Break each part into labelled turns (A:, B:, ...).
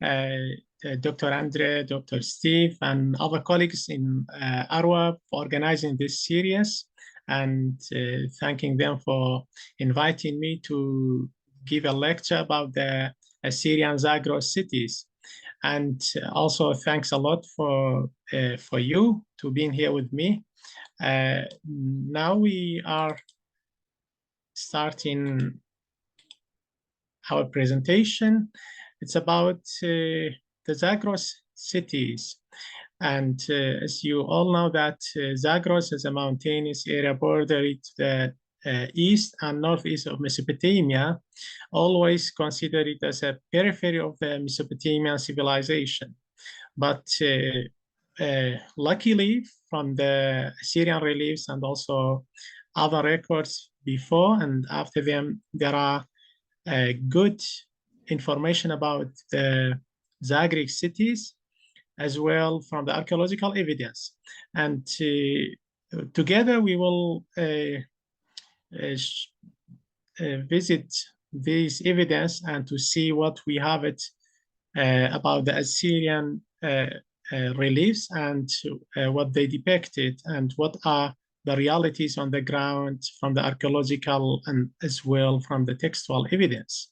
A: Dr. Andre, Dr. Steve, and other colleagues in Arwa for organizing this series, and thanking them for inviting me to give a lecture about the Assyrian Zagros cities. And also thanks a lot for you to being here with me. Now we are starting our presentation. It's about the Zagros cities. And as you all know that Zagros is a mountainous area bordering the east and northeast of Mesopotamia, always considered it as a periphery of the Mesopotamian civilization. But luckily, from the Assyrian reliefs and also other records before and after them, there are good information about the Zagros cities, as well from the archaeological evidence. And together we will visit this evidence and to see what we have it about the Assyrian reliefs and what they depicted and what are the realities on the ground from the archaeological and as well from the textual evidence.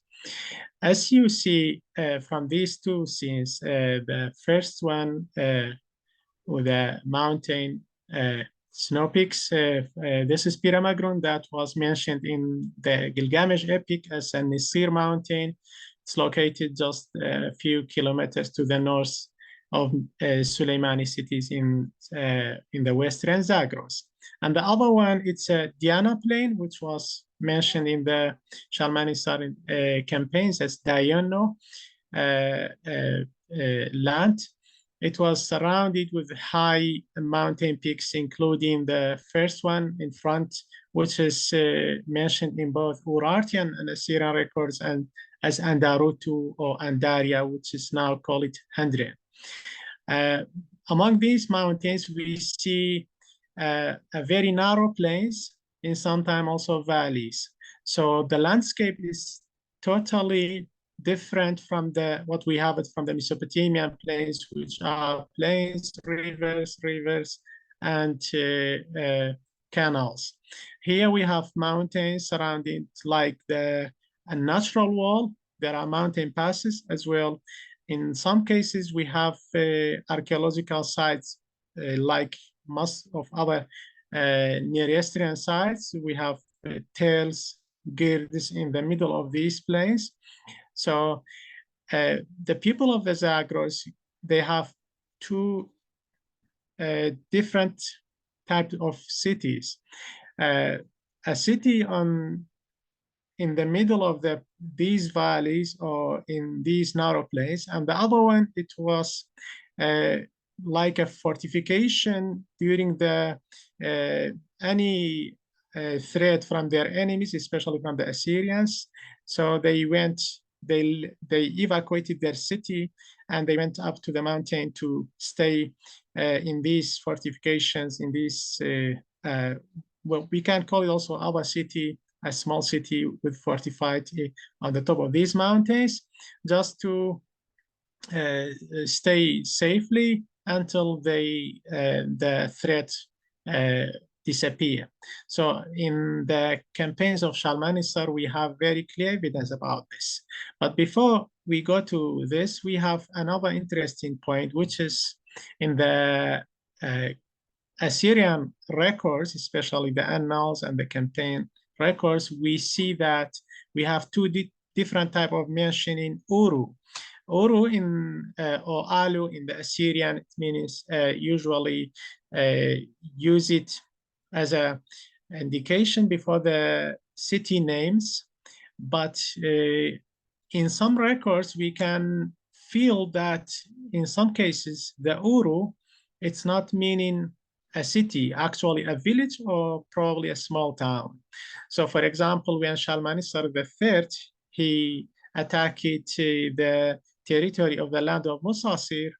A: As you see from these two scenes, the first one with the mountain snow peaks, this is Piramagrun that was mentioned in the Gilgamesh epic as a Nisir mountain. It's located just a few kilometers to the north of Sulaimani cities in the western Zagros. And the other one, it's a Diana plain, which was mentioned in the Shalmanisar campaigns as Diano land. It was surrounded with high mountain peaks, including the first one in front, which is mentioned in both Urartian and Assyrian records, and as Andarutu or Andaria, which is now called Handrian. Among these mountains, we see a very narrow plains, in sometimes also valleys. So the landscape is totally different from what we have from the Mesopotamian plains, which are plains, rivers, and canals. Here we have mountains surrounding like a natural wall. There are mountain passes as well. In some cases, we have archaeological sites like most of our Near Eastern sites. We have tails, girds in the middle of these plains. So the people of the Zagros, they have two different types of cities. A city in the middle of these valleys or in these narrow plains, and the other one, it was like a fortification during any threat from their enemies, especially from the Assyrians. So they evacuated their city and they went up to the mountain to stay in these fortifications, in this, well, we can call it also our city, a small city with fortified on the top of these mountains, just to stay safely until the threat disappear. So in the campaigns of Shalmanisar, we have very clear evidence about this. But before we go to this, we have another interesting point, which is in the Assyrian records, especially the annals and the campaign records, we see that we have two different type of mentioning Uru. Uru or Alu in the Assyrian, it means usually use it as an indication before the city names. But in some records, we can feel that in some cases, the Uru, it's not meaning a city, actually a village or probably a small town. So for example, when Shalmanisar III, he attacked the territory of the land of Musasir,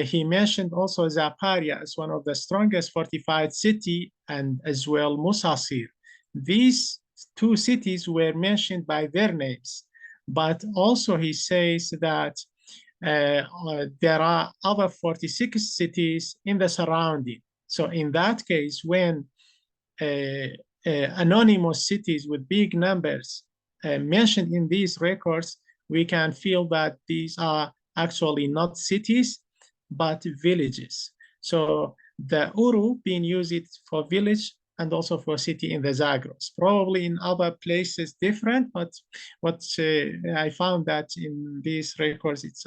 A: he mentioned also Zaparia as one of the strongest fortified city and as well Musasir. These two cities were mentioned by their names, but also he says that there are other 46 cities in the surrounding. So in that case, when anonymous cities with big numbers mentioned in these records, we can feel that these are actually not cities, but villages. So the Uru being used for village and also for city in the Zagros. Probably in other places different, but what I found that in these records, it's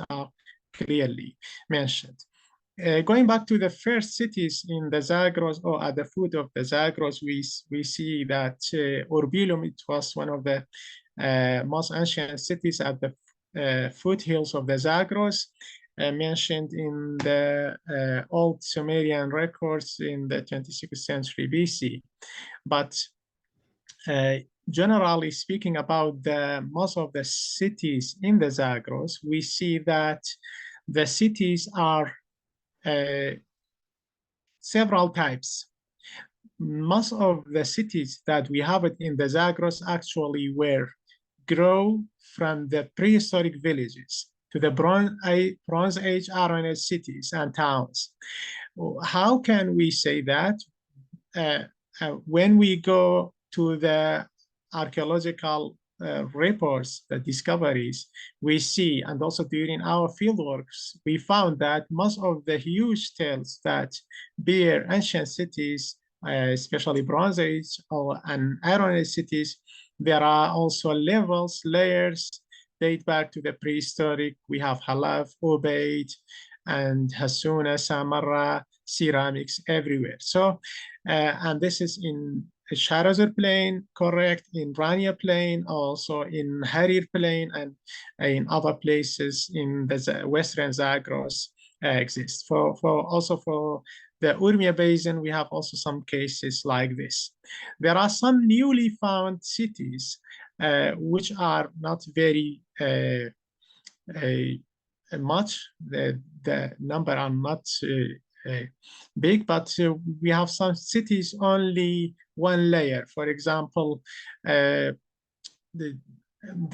A: clearly mentioned. Going back to the first cities in the Zagros or at the foot of the Zagros, we see that Urbilum, it was one of the most ancient cities at the foothills of the Zagros, mentioned in the old Sumerian records in the 26th century BC. But generally speaking about most of the cities in the Zagros, we see that the cities are several types. Most of the cities that we have it in the Zagros actually grow from the prehistoric villages to the Bronze Age Iron Age cities and towns. How can we say that? When we go to the archaeological reports, the discoveries, we see, and also during our fieldworks, we found that most of the huge tales that bear ancient cities, especially Bronze Age and Iron Age cities, there are also levels, layers, date back to the prehistoric. We have Halaf, Ubaid, and Hassuna, Samarra, ceramics everywhere. So, and this is in Sharazur Plain, correct, in Rania Plain, also in Harir Plain, and in other places in the Western Zagros exist. Also for the Urmia Basin, we have also some cases like this. There are some newly found cities which are not very much. The number are not big, but we have some cities only one layer. For example, there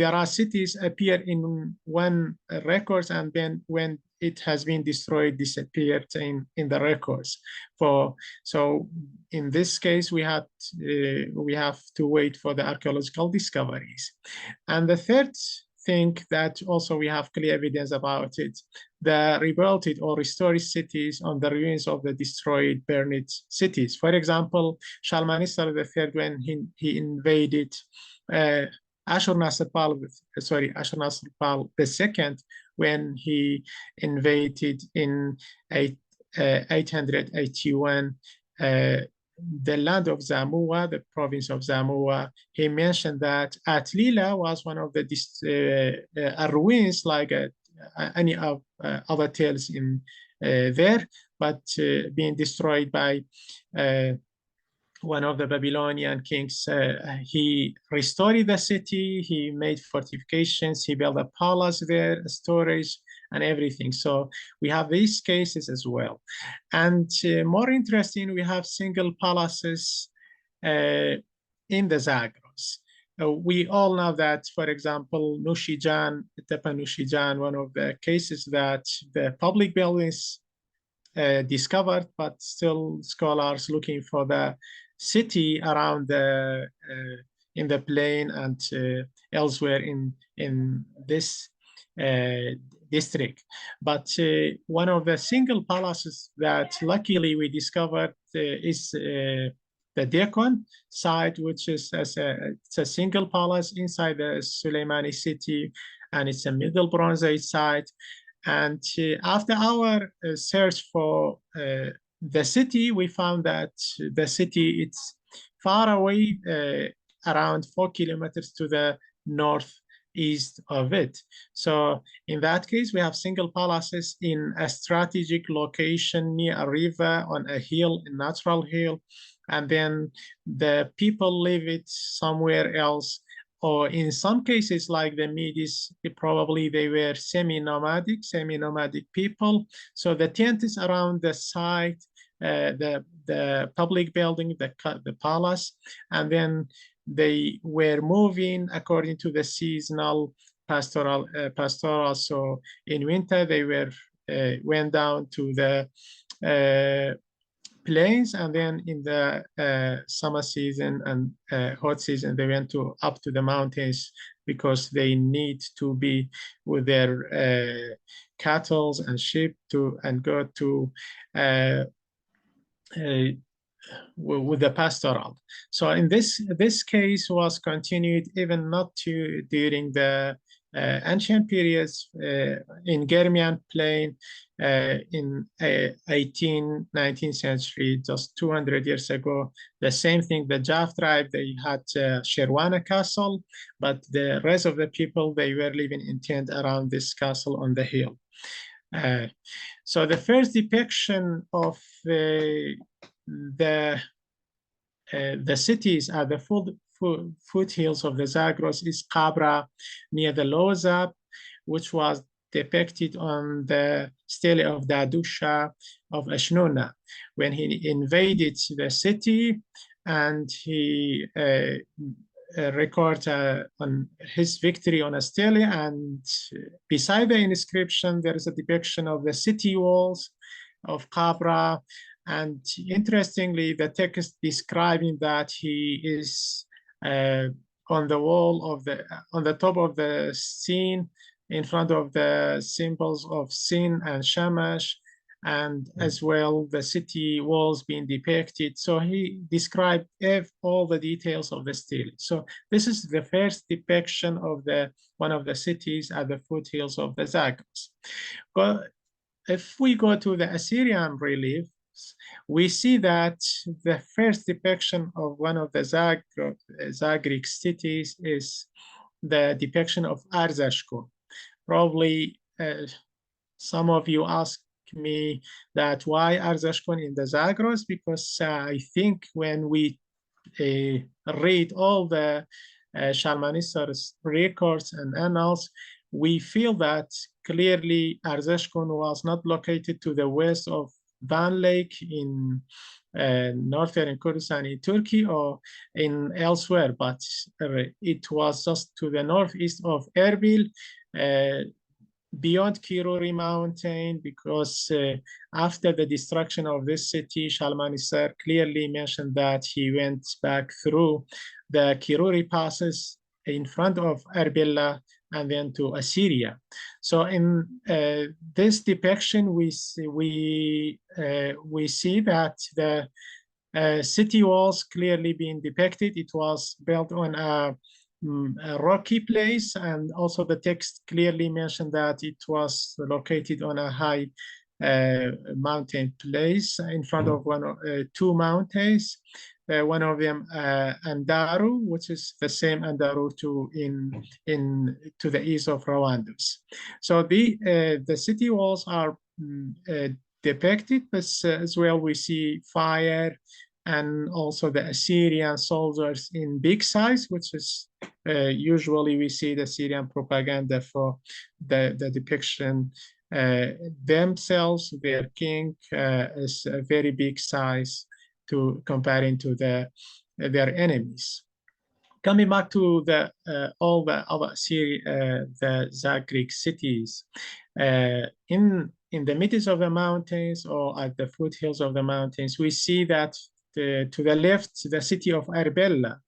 A: are cities appear in one records, and then when it has been destroyed, disappeared in the records. So in this case, we have to wait for the archaeological discoveries. And the third thing that also we have clear evidence about it, the rebuilt or restored cities on the ruins of the destroyed, burned cities. For example, Shalmaneser III, when he invaded Ashurnasirpal II, when he invaded in 881 the land of Zamua, the province of Zamua. He mentioned that Atlila was one of the ruins, like any of other tales in there, but being destroyed by one of the Babylonian kings. He restored the city, he made fortifications, he built a palace there, a storage, and everything. So we have these cases as well. And more interesting, we have single palaces in the Zagros. We all know that, for example, Nushijan, Tepe Nushijan, one of the cases that the public buildings discovered, but still scholars looking for the city around in the plain and elsewhere in this district. But one of the single palaces that luckily we discovered is the Dekon site, which is it's a single palace inside the Sulaimani city, and it's a Middle Bronze Age site. And after our search for the city, we found that the city, it's far away, around 4 kilometers to the northeast of it. So in that case, we have single palaces in a strategic location near a river, on a hill, a natural hill, and then the people live it somewhere else. Or in some cases, like the Medes, probably they were semi-nomadic people. So the tent is around the site, the public building, the palace, and then they were moving according to the seasonal pastoral. So in winter, they went down to the plains, and then in the summer season and hot season, they went up to the mountains because they need to be with their cattle and sheep and go to with the pastoral. So in this case was continued even not during the ancient periods in Germian plain in 18th, 19th century, just 200 years ago. The same thing, the Jaf tribe, they had Sherwana castle, but the rest of the people, they were living in tent around this castle on the hill. So the first depiction of the cities at the foothills of the Zagros is Qabra near the Lozab, which was depicted on the stele of Dadusha of Ashnuna when he invaded the city, and he records on his victory on a stele, and beside the inscription there is a depiction of the city walls of Qabra. And interestingly, the text describing that he is on the wall of on the top of the scene in front of the symbols of Sin and Shamash, and as well the city walls being depicted. So he described all the details of the stele. So this is the first depiction of one of the cities at the foothills of the Zagros. But if we go to the Assyrian relief, we see that the first depiction of one of the Zagric cities is the depiction of Arzashkun. Probably some of you ask me that why Arzashkun in the Zagros, because I think when we read all the Shalmaneser's records and annals, we feel that clearly Arzashkun was not located to the west of Van Lake in northern Kurdistan in Turkey or in elsewhere, but it was just to the northeast of Erbil, beyond Kiruri mountain, because after the destruction of this city, Shalmaneser clearly mentioned that he went back through the Kiruri passes in front of Erbil and then to Assyria. So in this depiction, we see that the city walls clearly being depicted. It was built on a rocky place, and also the text clearly mentioned that it was located on a high mountain place in front of two mountains. One of them Andaru, which is the same Andaru to the east of Rawandus. So the city walls are depicted, but as well we see fire, and also the Assyrian soldiers in big size, which is usually we see the Syrian propaganda for the depiction themselves, their king is a very big size comparing to their enemies. Coming back to all the other the Zagric cities, in the midst of the mountains or at the foothills of the mountains, we see that to the left, the city of Arbella,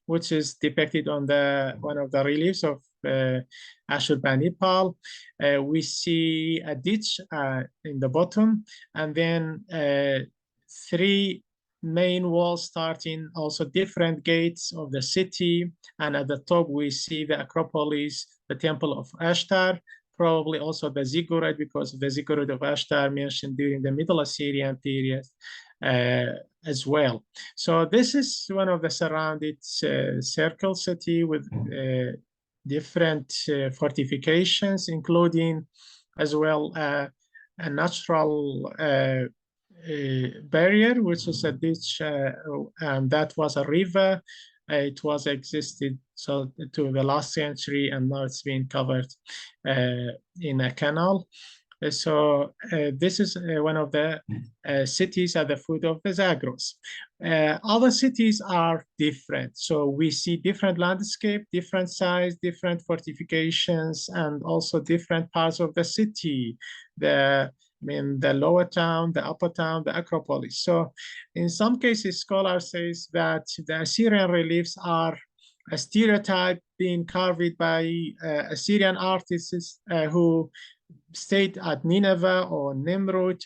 A: which is depicted on one of the reliefs of Ashurbanipal. We see a ditch in the bottom, and then three main walls starting, also different gates of the city, and at the top we see the Acropolis, the Temple of Ashtar, probably also the ziggurat, because of the ziggurat of Ashtar mentioned during the Middle Assyrian period as well. So this is one of the surrounded circle city with different fortifications, including as well a natural barrier, which is a ditch, and that was a river. It was existed so to the last century, and now it's been covered in a canal. This is one of the cities at the foot of the Zagros. Other cities are different. So we see different landscape, different size, different fortifications, and also different parts of the city. The lower town, the upper town, the Acropolis. So in some cases, scholars say that the Assyrian reliefs are a stereotype being carved by Assyrian artists who stayed at Nineveh or Nimrud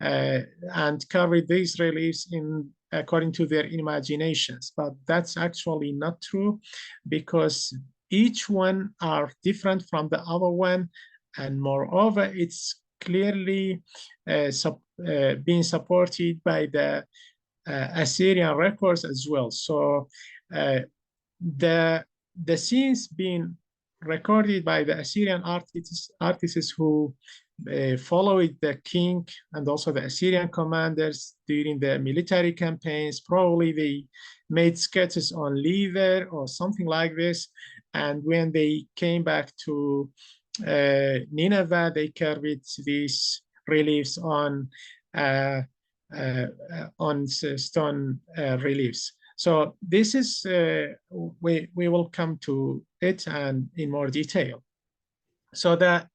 A: and carried these reliefs in according to their imaginations. But that's actually not true because each one are different from the other one. And moreover, it's clearly being supported by the Assyrian records as well. So the scenes being recorded by the Assyrian artists who followed the king and also the Assyrian commanders during the military campaigns. Probably they made sketches on leather or something like this. And when they came back to Nineveh, they carried these reliefs uh, on stone reliefs. So this is, we will come to it and in more detail. So that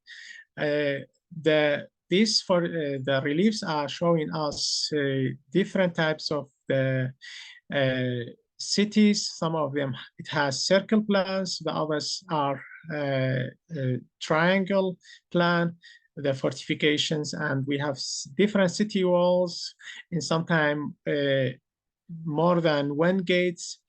A: the reliefs are showing us different types of the cities. Some of them, it has circle plans, the others are triangle plan, the fortifications, and we have different city walls, in sometimes more than one gates,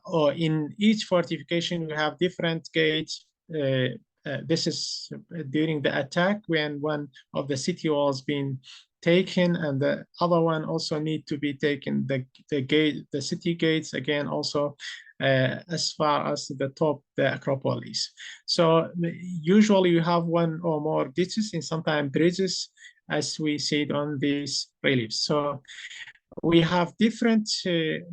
A: or in each fortification we have different gates. This is during the attack when one of the city walls being taken and the other one also need to be taken. The city gates again also as far as the top, the Acropolis. So usually you have one or more ditches and sometimes bridges as we see it on these reliefs. So we have different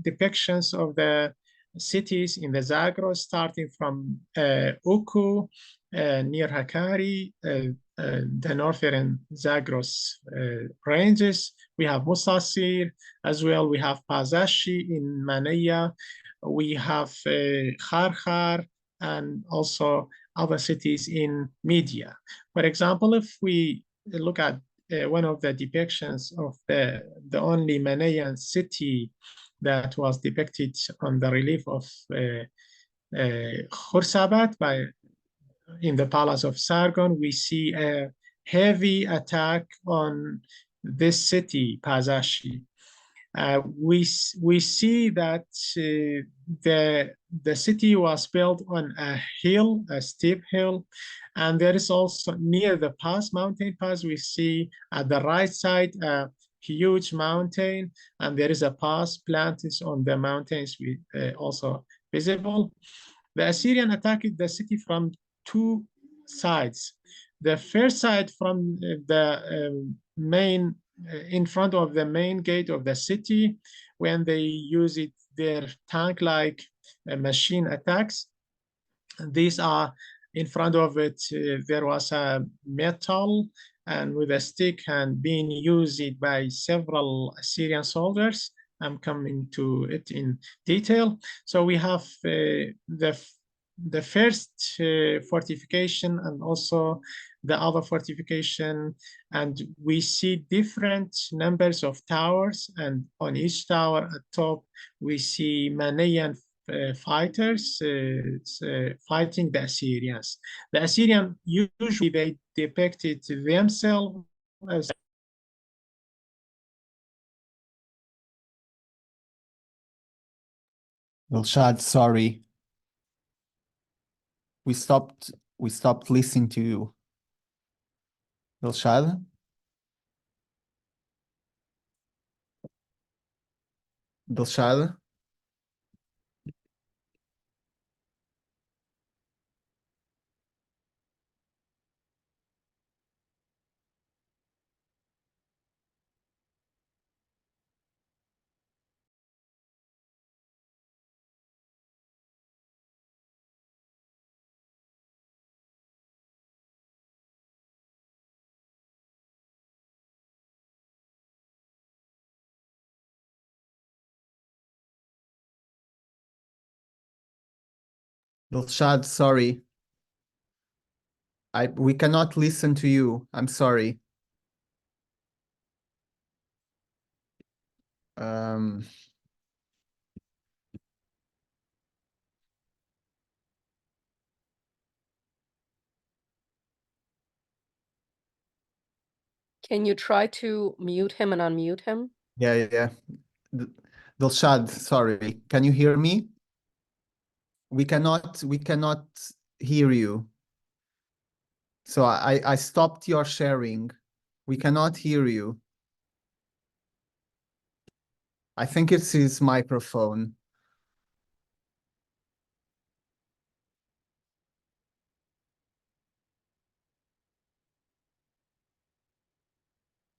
A: depictions of the cities in the Zagros, starting from Uku, near Hakkari, the northern Zagros ranges. We have Musasir as well. We have Pazashi in Manaya. We have Kharkhar and also other cities in Media. For example, if we look at one of the depictions of the only Manayan city that was depicted on the relief of Khursabat in the palace of Sargon, we see a heavy attack on this city, Pazashi. We see that the city was built on a hill, a steep hill, and there is also near the pass, mountain pass, we see at the right side a huge mountain, and there is a pass planted on the mountains also visible. The Assyrian attacked the city from two sides. The first side from the main in front of the main gate of the city when they use it their tank-like machine attacks. These are in front of it. There was a metal and with a stick and being used by several Assyrian soldiers. I'm coming to it in detail. So we have the first fortification and also the other fortification, and we see different numbers of towers, and on each tower at top we see Manayan fighters fighting the Assyrians. The Assyrian usually they depicted themselves as
B: Dlshad, sorry. We stopped listening to you. Dlshad? Dlshad? Dlshad, sorry. We cannot listen to you. I'm sorry. Um,
C: Can you try to mute him and unmute him?
B: yeah. Dlshad, sorry. Can you hear me? We cannot hear you. So I stopped your sharing. We cannot hear you. I think it's his microphone.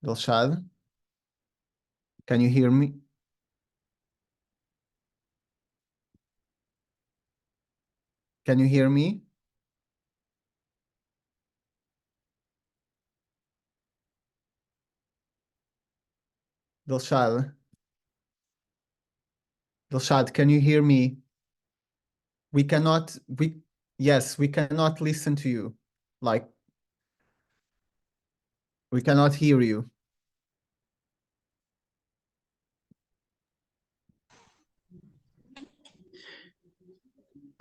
B: Dlshad, can you hear me? Can you hear me? Dlshad, can you hear me? Yes, we cannot listen to you. Like, we cannot hear you.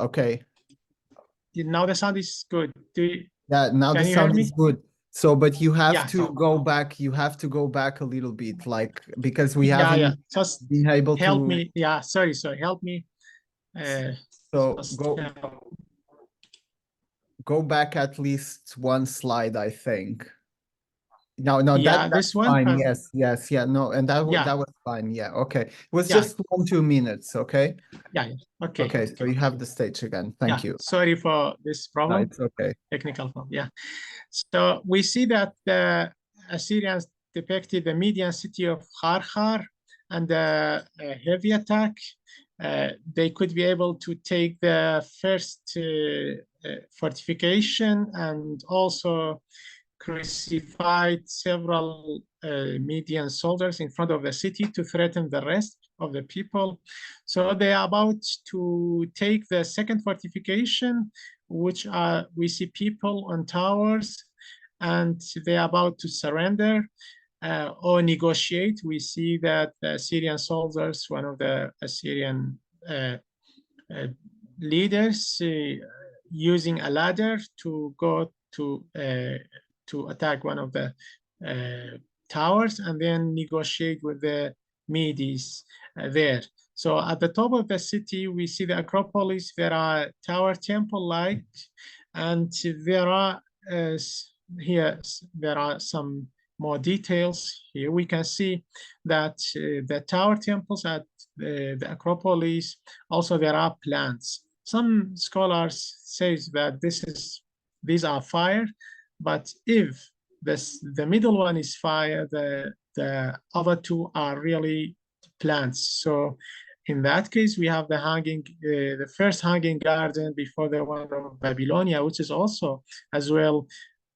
B: Okay.
A: Now the sound is good.
B: Yeah, now the
A: Can you hear
B: sound
A: me?
B: is good. So, but you have
A: Yeah.
B: to go back. You have to go back a little bit, like, because we
A: Yeah.
B: haven't
A: Just
B: been able
A: help
B: to.
A: me. Yeah. Sorry. Help me.
B: So
A: Just
B: go back at least one slide, I think. No,
A: yeah.
B: that's
A: This one.
B: fine. Yes, yeah. No, and that
A: Yeah.
B: was fine. Yeah, okay. It was
A: Yeah.
B: just 2 minutes. Okay.
A: Yeah. Okay.
B: Okay. So you have the stage again. Thank
A: Yeah.
B: you.
A: Sorry for this
B: No,
A: problem.
B: it's okay.
A: Technical problem. Yeah. So we see that the Assyrians depicted the Median city of Kharkhar and the heavy attack. They could be able to take the first fortification and also crucified several Median soldiers in front of the city to threaten the rest of the people. So they are about to take the second fortification, which we see people on towers, and they are about to surrender or negotiate. We see that the Assyrian soldiers, one of the Assyrian uh, uh, leaders, using a ladder to go to attack one of the towers and then negotiate with the Medes there. So at the top of the city, we see the Acropolis. There are tower temple-like, and there are here there are some more details. Here we can see that the tower temples at the Acropolis, also there are plants. Some scholars say that these are fire, but if the middle one is fire, the other two are really plants. So in that case, we have the first hanging garden before the one of Babylonia, which is also as well,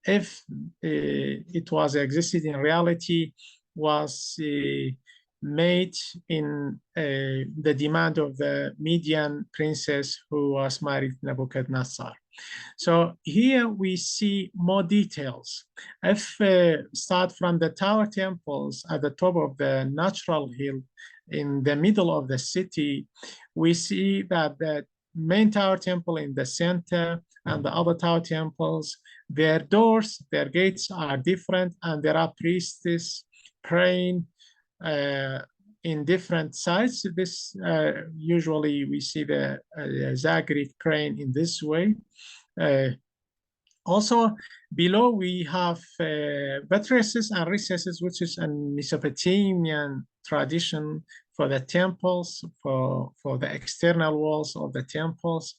A: if it was existed in reality, was made in the demand of the Median princess who was married to Nebuchadnezzar. So here we see more details. If start from the tower temples at the top of the natural hill in the middle of the city, we see that the main tower temple in the center and the other tower temples, their doors, their gates are different, and there are priestesses praying in different sites. This usually we see the Zagros praying in this way. Also, below we have buttresses and recesses, which is a Mesopotamian tradition for the temples, for the external walls of the temples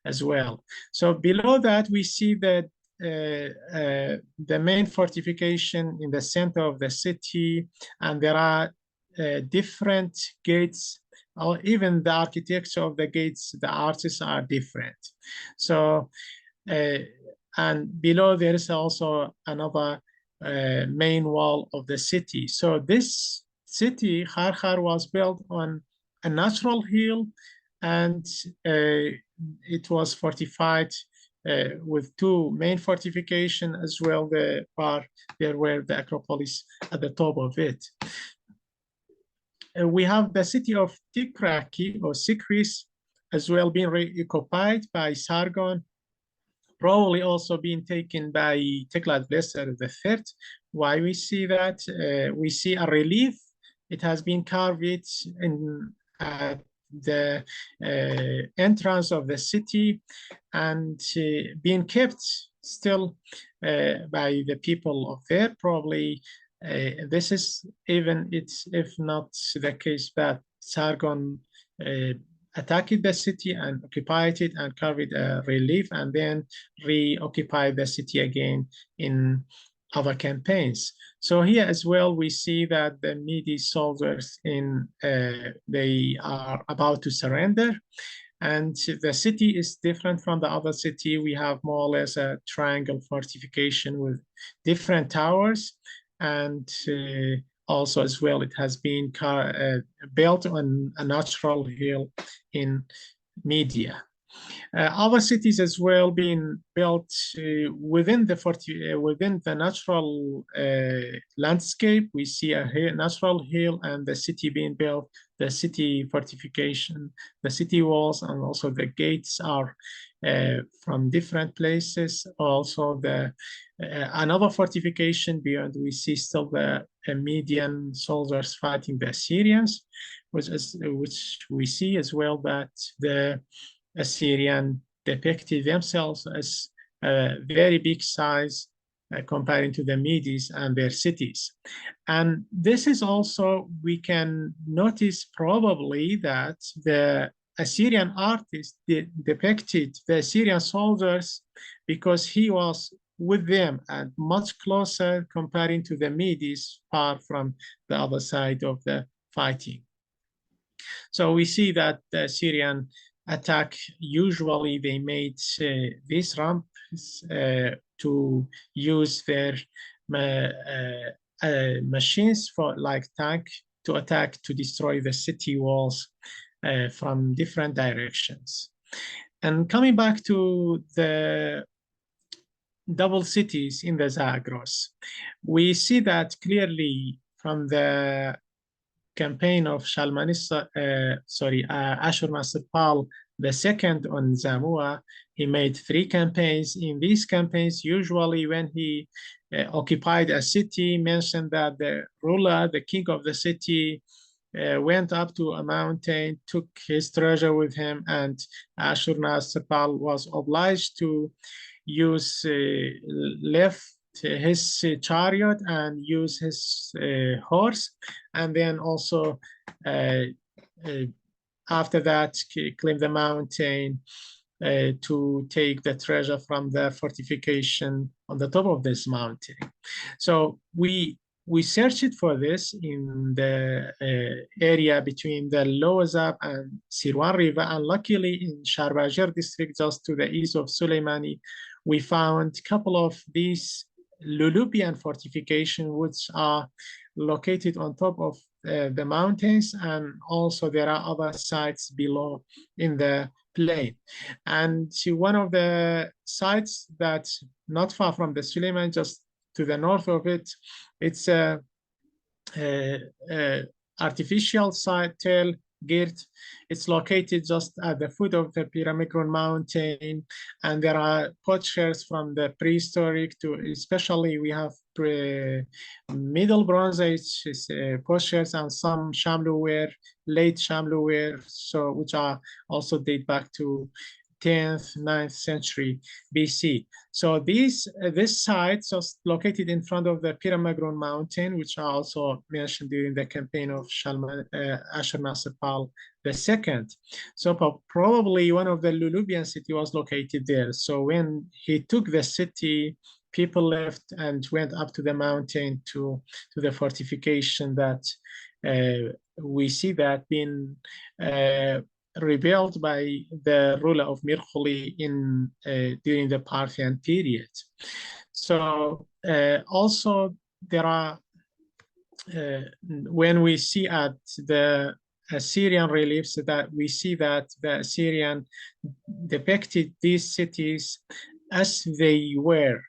A: as well. So below that, we see that the main fortification in the center of the city, and there are different gates, or even the architecture of the gates, the arches are different. So and below there is also another main wall of the city. So this city, Kharkhar, was built on a natural hill, and it was fortified with two main fortification as well. There were the Acropolis at the top of it. We have the city of Tikraki or Sikris as well being occupied by Sargon, probably also being taken by Dlshad III. Why we see that? We see a relief. It has been carved in the entrance of the city and being kept still by the people of there. Probably this is if not the case that Sargon attacked the city and occupied it and carried a relief and then reoccupied the city again in other campaigns. So here as well, we see that the Mede soldiers they are about to surrender. And the city is different from the other city. We have more or less a triangle fortification with different towers. And also as well, it has been built on a natural hill in Media. Other cities as well being built within the natural landscape. We see a natural hill and the city being built, the city fortification, the city walls, and also the gates are from different places. Also another fortification beyond, we see still the Median soldiers fighting the Assyrians, which we see as well that the Assyrian depicted themselves as a very big size comparing to the Medes and their cities. And this is also, we can notice probably that the Assyrian artist depicted the Assyrian soldiers because he was with them and much closer comparing to the Medes, far from the other side of the fighting. So we see that the Assyrian attack, usually they made these ramps to use their machines for like tank to attack, to destroy the city walls from different directions. And coming back to the double cities in the Zagros, we see that clearly from the campaign of Ashurnasirpal II on Zamua. He made 3 campaigns. In these campaigns, usually when he occupied a city, mentioned that the ruler, the king of the city, went up to a mountain, took his treasure with him, and Ashurnasirpal was obliged to left his chariot and use his horse, and then also after that climb the mountain to take the treasure from the fortification on the top of this mountain. So we searched for this in the area between the Lower Zab and Sirwan River, and luckily in Sharbajer district, just to the east of Sulaimani, we found a couple of these Lulubian fortifications, which are located on top of the mountains, and also there are other sites below in the plain. And one of the sites that's not far from the Suleiman, just to the north of it, it's a artificial site, Tel Girt. It's located just at the foot of the Pyramidron mountain, and there are potsherds from the prehistoric to, especially we have Middle Bronze Age potsherds and some Shamluware, late Shamluware, so which are also date back to 10th, 9th century BC. So this site just located in front of the Pyramidron mountain, which are also mentioned during the campaign of Ashurnasirpal II. So probably one of the Lulubian city was located there. So when he took the city, people left and went up to the mountain to the fortification that we see that being rebuilt by the ruler of Mirkhuli during the Parthian period. So also there are, when we see at the Assyrian reliefs that we see that the Assyrian depicted these cities as they were.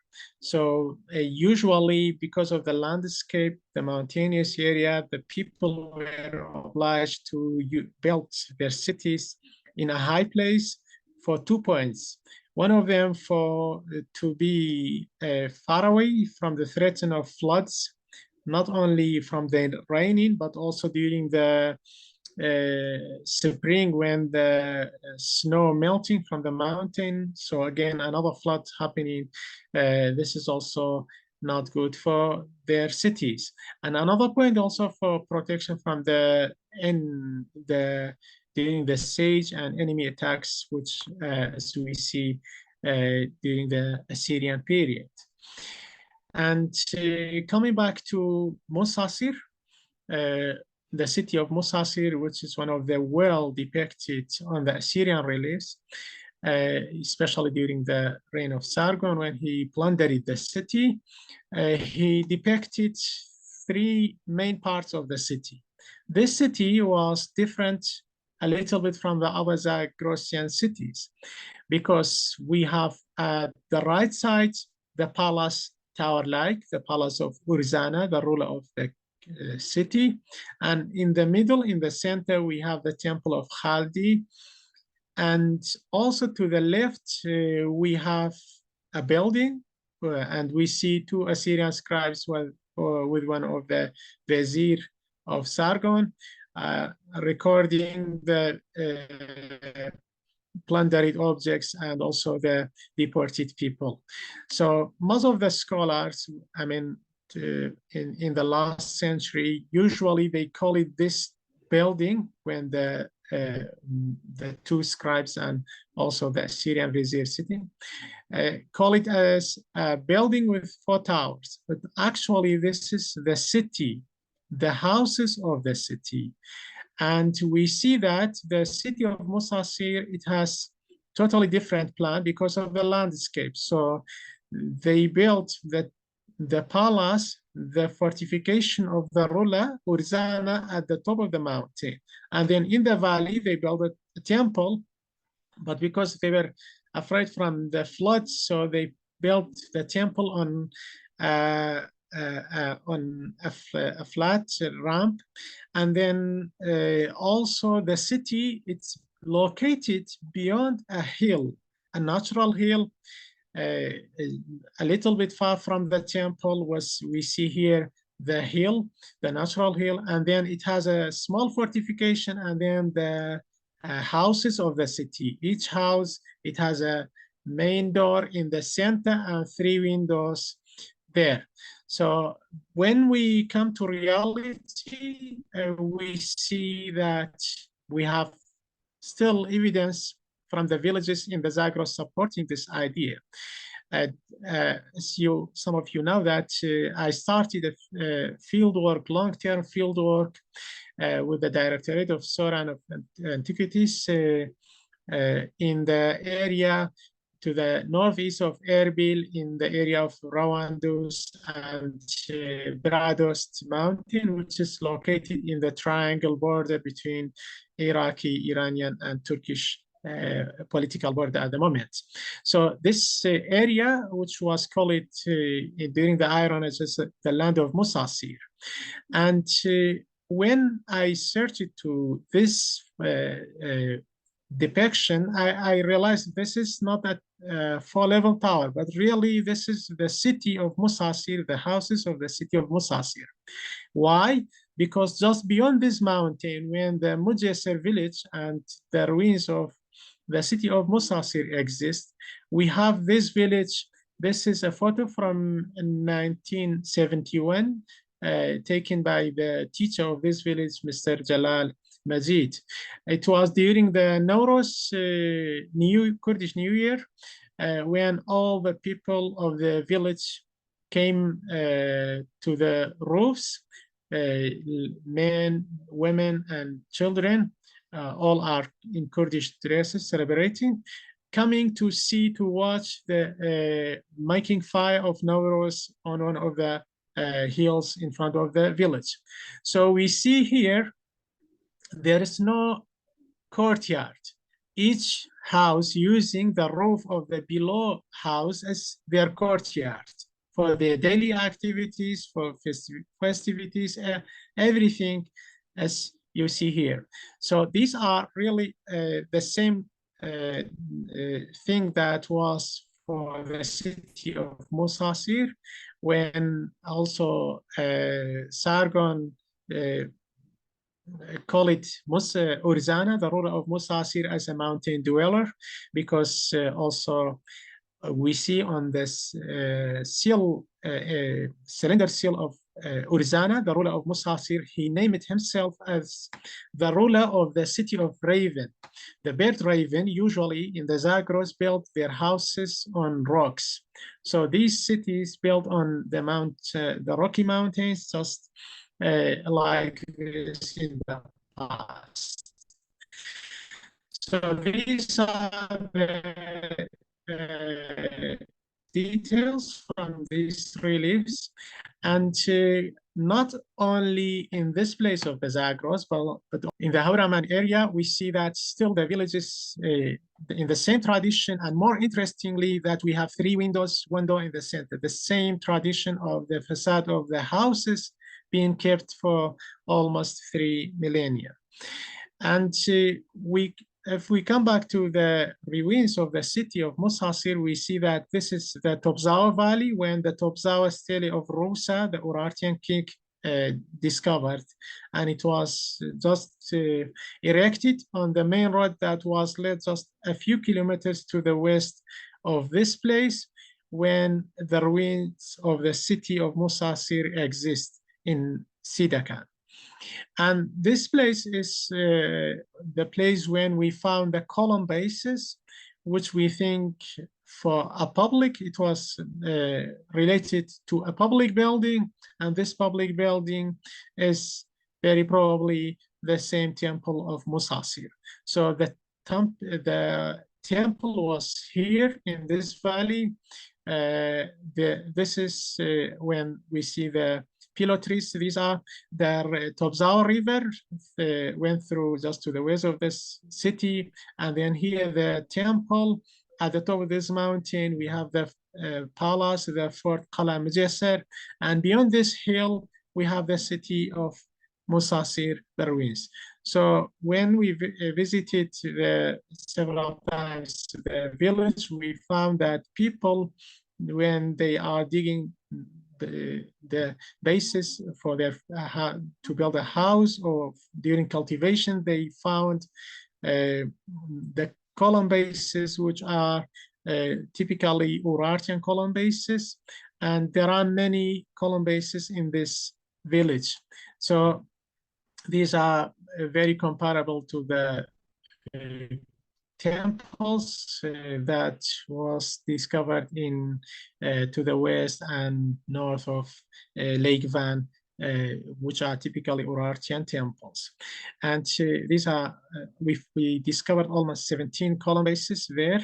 A: So usually because of the landscape, the mountainous area, the people were obliged to build their cities in a high place for 2 points. One of them to be far away from the threat of floods, not only from the raining, but also during the spring when the snow melting from the mountain. So again, another flood happening. This is also not good for their cities. And another point also for protection from during the siege and enemy attacks, which as we see during the Assyrian period. And coming back to Musasir, the city of Musasir, which is one of the well depicted on the Assyrian reliefs, especially during the reign of Sargon when he plundered the city. He depicted 3 main parts of the city. This city was different a little bit from the other Zagrosian cities because we have at the right side the palace tower-like, the palace of Urzana, the ruler of the city, and in the middle, in the center, we have the temple of Khaldi, and also to the left we have a building, and we see 2 Assyrian scribes with one of the vizier of Sargon recording the plundered objects and also the deported people. So most of the scholars, I mean, in the last century, usually they call it this building when the 2 scribes and also the Assyrian vizier sitting, call it as a building with 4 towers. But actually this is the city, the houses of the city. And we see that the city of Musasir, it has totally different plan because of the landscape. So they built the palace, the fortification of the ruler, Urzana, at the top of the mountain. And then in the valley, they built a temple, but because they were afraid from the floods, so they built the temple on a flat ramp. And then also the city, it's located beyond a hill, a natural hill, a little bit far from the temple. We see here the hill, the natural hill, and then it has a small fortification, and then the houses of the city. Each house, it has a main door in the center and 3 windows there. So when we come to reality, we see that we have still evidence from the villages in the Zagros supporting this idea. As some of you know that I started a long-term field work with the Directorate of Soran of Antiquities in the area to the northeast of Erbil, in the area of Ravandus and Bradost Mountain, which is located in the triangle border between Iraqi, Iranian, and Turkish political border at the moment. So this area, which was called during the Iron Age as the land of Musasir. And when I searched to this depiction, I realized this is not a 4-level tower, but really this is the city of Musasir, the houses of the city of Musasir. Why? Because just beyond this mountain, when the Mujassir village and the ruins of the city of Musasir exist, we have this village. This is a photo from 1971, taken by the teacher of this village, Mr. Jalal Majid. It was during the Nowruz Kurdish New Year, when all the people of the village came to the roofs, men, women, and children, all are in Kurdish dresses celebrating, coming to watch the making fire of Nowruz on one of the hills in front of the village. So we see here there is no courtyard. Each house using the roof of the below house as their courtyard for their daily activities, for festivities, everything as you see here. So these are really the same thing that was for the city of Musasir, when also Sargon call it Urzana, the ruler of Musasir, as a mountain dweller, because also we see on this seal, cylinder seal of Urzana, the ruler of Musasir, he named himself as the ruler of the city of Raven. The bird raven usually in the Zagros built their houses on rocks. So these cities built on the the Rocky Mountains, just like this in the past. So these are the details from these reliefs, and not only in this place of the Zagros, but in the Hauraman area, we see that still the villages in the same tradition, and more interestingly, that we have three window in the center, the same tradition of the facade of the houses being kept for almost 3 millennia. And if we come back to the ruins of the city of Musasir, we see that this is the Topzawa Valley, when the Topzawa stele of Rusa, the Urartian king, discovered, and it was just erected on the main road that was led just a few kilometers to the west of this place, when the ruins of the city of Musasir exist in Sidakan. And this place is the place when we found the column bases, which we think for a public, it was related to a public building, and this public building is very probably the same temple of Musasir. So the temple was here in this valley. This is when we see the pillow trees. These are the Topzawa River, went through just to the west of this city. And then here the temple. At the top of this mountain, we have the palace, the Fort Qala Mujassar. And beyond this hill, we have the city of Musasir, the ruins. So when we visited several times the village, we found that people, when they are digging the basis for their to build a house, or during cultivation, they found the column bases, which are typically Urartian column bases, and there are many column bases in this village. So these are very comparable to the temples that was discovered in to the west and north of Lake Van, which are typically Urartian temples. And these are, we discovered almost 17 column bases there.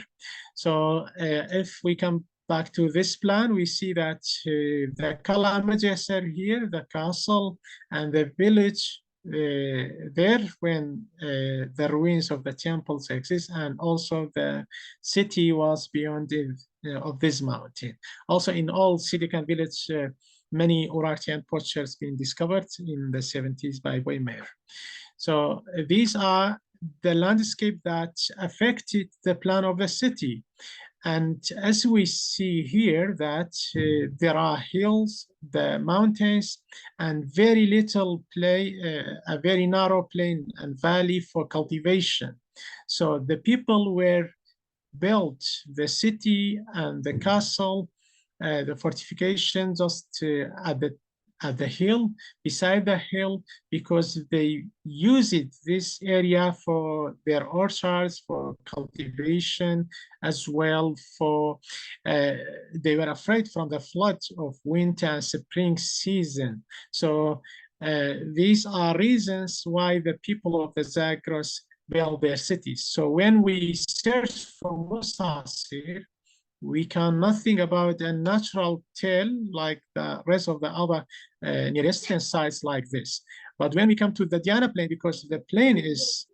A: So if we come back to this plan, we see that the Qala Mujassar here, the castle, and the village there when the ruins of the temples exist, and also the city was beyond of this mountain. Also in all Sidikan village, many Urartian potsherds being discovered in the 70s by Weimer. So these are the landscape that affected the plan of the city. And as we see here that there are hills, the mountains, and very little a very narrow plain and valley for cultivation. So the people were built the city and the castle, the fortification just at the hill, beside the hill, because they use this area for their orchards, for cultivation, as well for, they were afraid from the flood of winter and spring season. So these are reasons why the people of the Zagros built their cities. So when we search for Musasir, we can nothing about a natural tale like the rest of the other Near Eastern sites like this. But when we come to the Diana plain, because the plain is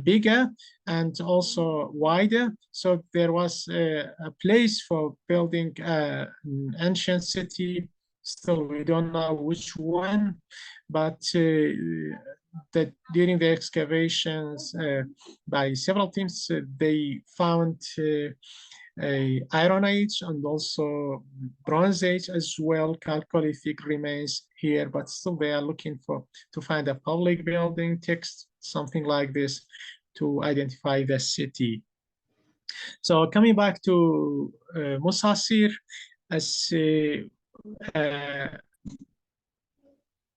A: bigger and also wider, so there was a place for building an ancient city. Still, we don't know which one, but that during the excavations by several teams, they found a Iron Age and also Bronze Age as well. Chalcolithic remains here, but still they are looking to find a public building, text, something like this, to identify the city. So coming back to Musasir, as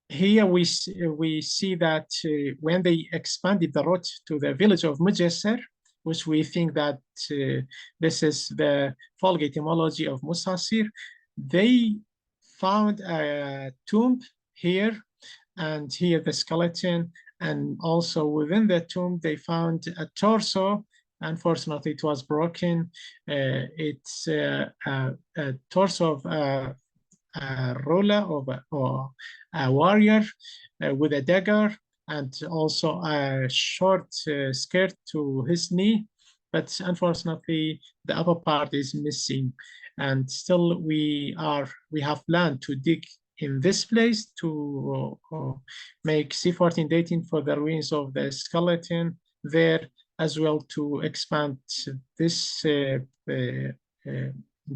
A: here we see that when they expanded the route to the village of Mujassir, which we think that this is the folk etymology of Musasir, they found a tomb here, and here the skeleton, and also within the tomb they found a torso. Unfortunately, it was broken. It's a torso of a ruler or a warrior with a dagger, and also a short skirt to his knee. But unfortunately, the upper part is missing. And still we have planned to dig in this place to make C14 dating for the ruins of the skeleton there, as well to expand this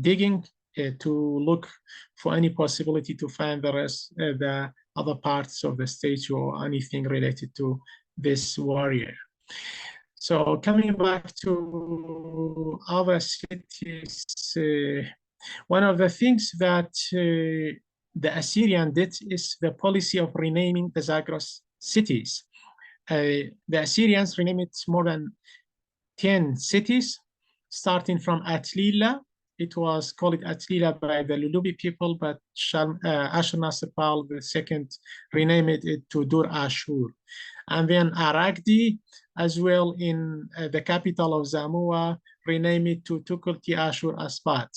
A: digging to look for any possibility to find the rest, the other parts of the statue or anything related to this warrior. So coming back to other cities, one of the things that the Assyrian did is the policy of renaming the Zagros cities. The Assyrians renamed more than 10 cities, starting from Atlila. It was called Atlila by the Lulubi people, but Ashurnasirpal II renamed it to Dur Ashur. And then Aragdi, as well in the capital of Zamua, renamed it to Tukulti Ashur Aspat.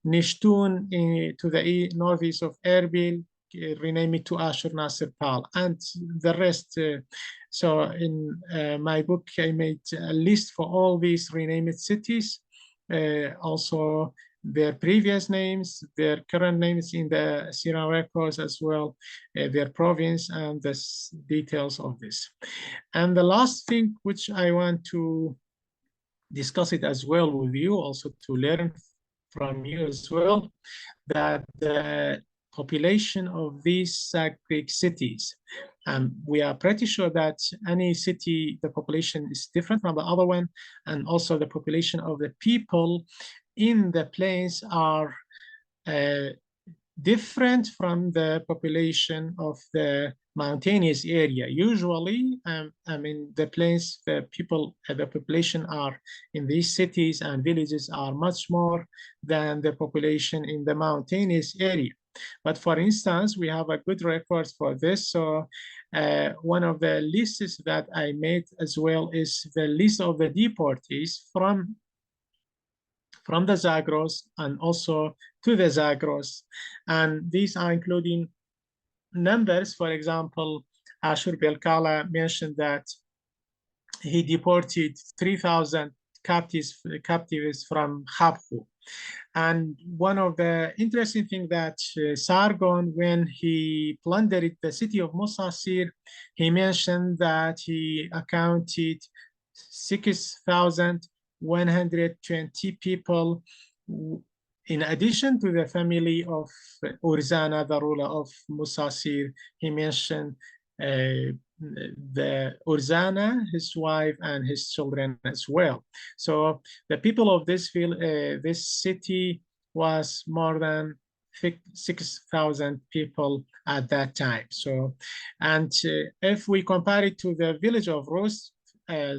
A: Nishtun to the northeast of Erbil, renamed it to Ashurnasirpal, and the rest. So in my book, I made a list for all these renamed cities. Also their previous names, their current names in the Assyrian records as well, their province, and the details of this. And the last thing which I want to discuss it as well with you, also to learn from you as well, that the population of these Greek cities, we are pretty sure that any city, the population is different from the other one, and also the population of the people in the plains are different from the population of the mountainous area. Usually, I mean, the plains, the people, the population are in these cities and villages are much more than the population in the mountainous area. But for instance, we have a good record for this. So one of the lists that I made as well is the list of the deportees from the Zagros and also to the Zagros. And these are including numbers. For example, Ashur Belkala mentioned that he deported 3,000 captives from Habhu. And one of the interesting things that Sargon, when he plundered the city of Musasir, he mentioned that he accounted 6,120 people, in addition to the family of Urzana, the ruler of Musasir. He mentioned the Urzana, his wife, and his children as well. So the people of this city was more than 6,000 people at that time. So, and if we compare it to the village of Rus,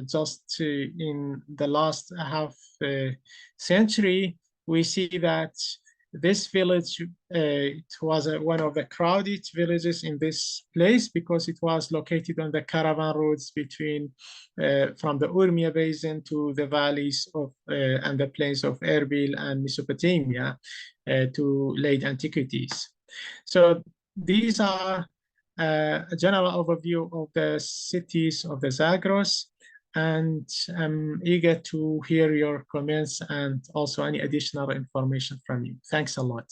A: just in the last half century, we see that this village, it was one of the crowded villages in this place because it was located on the caravan routes between from the Urmia basin to the valleys of and the plains of Erbil and Mesopotamia to late antiquities. So these are a general overview of the cities of the Zagros, and I'm eager to hear your comments and also any additional information from you. Thanks a lot.